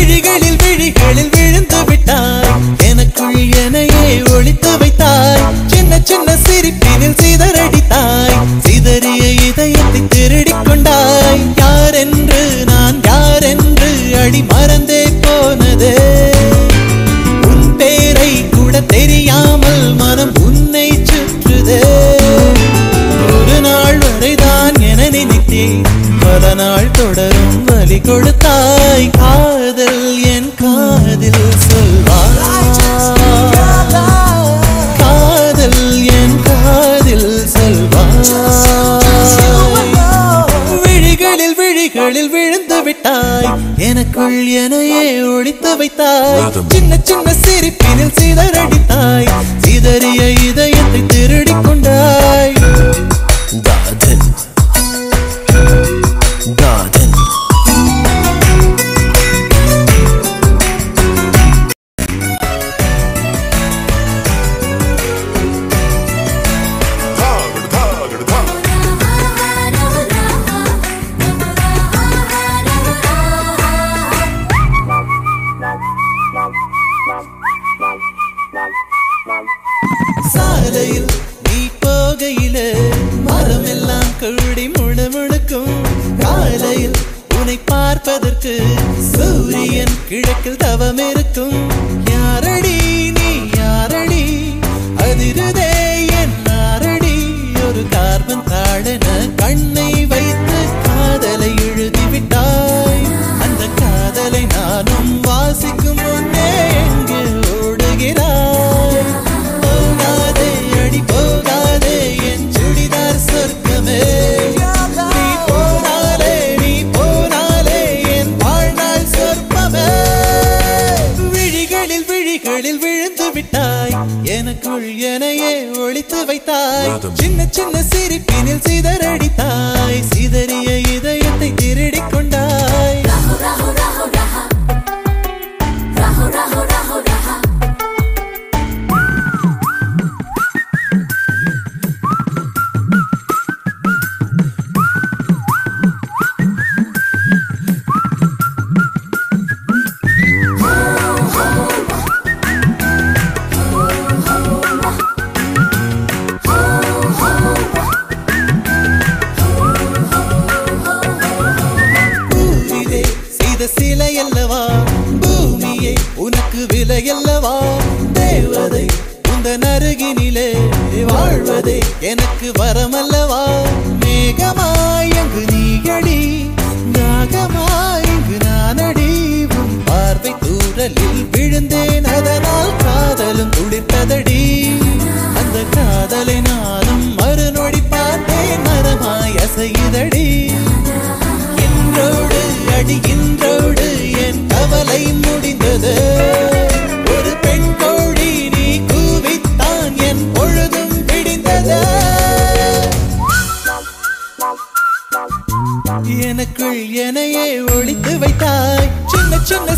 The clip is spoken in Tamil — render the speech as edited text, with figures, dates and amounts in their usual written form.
விழிகளில் விழிகளில் விழுந்து விட்டாய் எனக்குள் எனையே ஒளித்து வைத்தாய் சின்ன சின்ன சிரிப்பினில் சிதறடித்தாய் சிதறிய இதயத்தை திருடிக் கொண்டாய் யாரென்று நான் யாரென்று அடி மறந்தே போனதே உன் பேரை கூட தெரியாமல் மனம் உன்னை சுற்றுதே ஒரு நாள் வரைதான் என நினைத்தேன் பல நாள் தொடரும் வலி கொடுத்தாய் காதல் என் காதில் சொல்வாய் காதல் என் காதில் சொல்வாய் விழிகளில் விழிகளில் விழுந்து விட்டாய் எனக்குள் எனையே ஒளித்து வைத்தாய் சின்ன சின்ன சிரிப்பினில் சிதறடித்தாய் சிதறிய இதயத்தை திருடிக் கொண்டாய் Garden சாலையில் நீ போகையிலே மரமெல்லாம் கூடி முழுமுழுக்கும் காலையில் உன்னை பார்ப்பதற்கு சூரியன் கிழக்கில் தவம் இருக்கும் யாரடி நீ யாரடி அதிருதே என் நாரடி ஒரு கார்பன் தாழென கண்ணை வைத்து காதலை எழுதிவிட்டாய் அந்த காதலை நானும் வாசிக்கும் முன்னே எங்கு ஓடுகிறாய் போகாதே அடி போகாதே என் சுடிதார் சொர்க்கமே நீ போனாலே என் வாழ்நாள் சொர்க்கமே விழிகளில் விழிகளில் விழுந்து விட்டாய் எனக்குள் எனையே ஒளித்து வைத்தாய் சின்ன சின்ன சிரிப்பினில் சிதறடித்தாய் சிதறிய இதயத்தை திருடிக் கொண்டாய் சிலை அல்லவா பூமியை உனக்கு விலை அல்லவா தேவதை உந்தன் அருகினிலே வாழ்வதே எனக்கு வரமல்லவா மேகமாய் அங்கு நீயடி நாகமாய் இங்கு நானடி உன் பார்வை தூரலில் விழுந்தேன் அதனால் காதலும் துளிர்த்ததடி அந்த காதலை நானும் மறுநொடி பார்த்தேன் மரமாய் அசையுதடி இன்றோடு அடி இன்றோடு என் கவலை முடிந்தது ஒரு பெண் கோழி நீ கூவித்தான் என் பொழுதும் விடிந்தது எனக்குள் எனையே ஒளித்து வைத்தாய் சின்ன சின்ன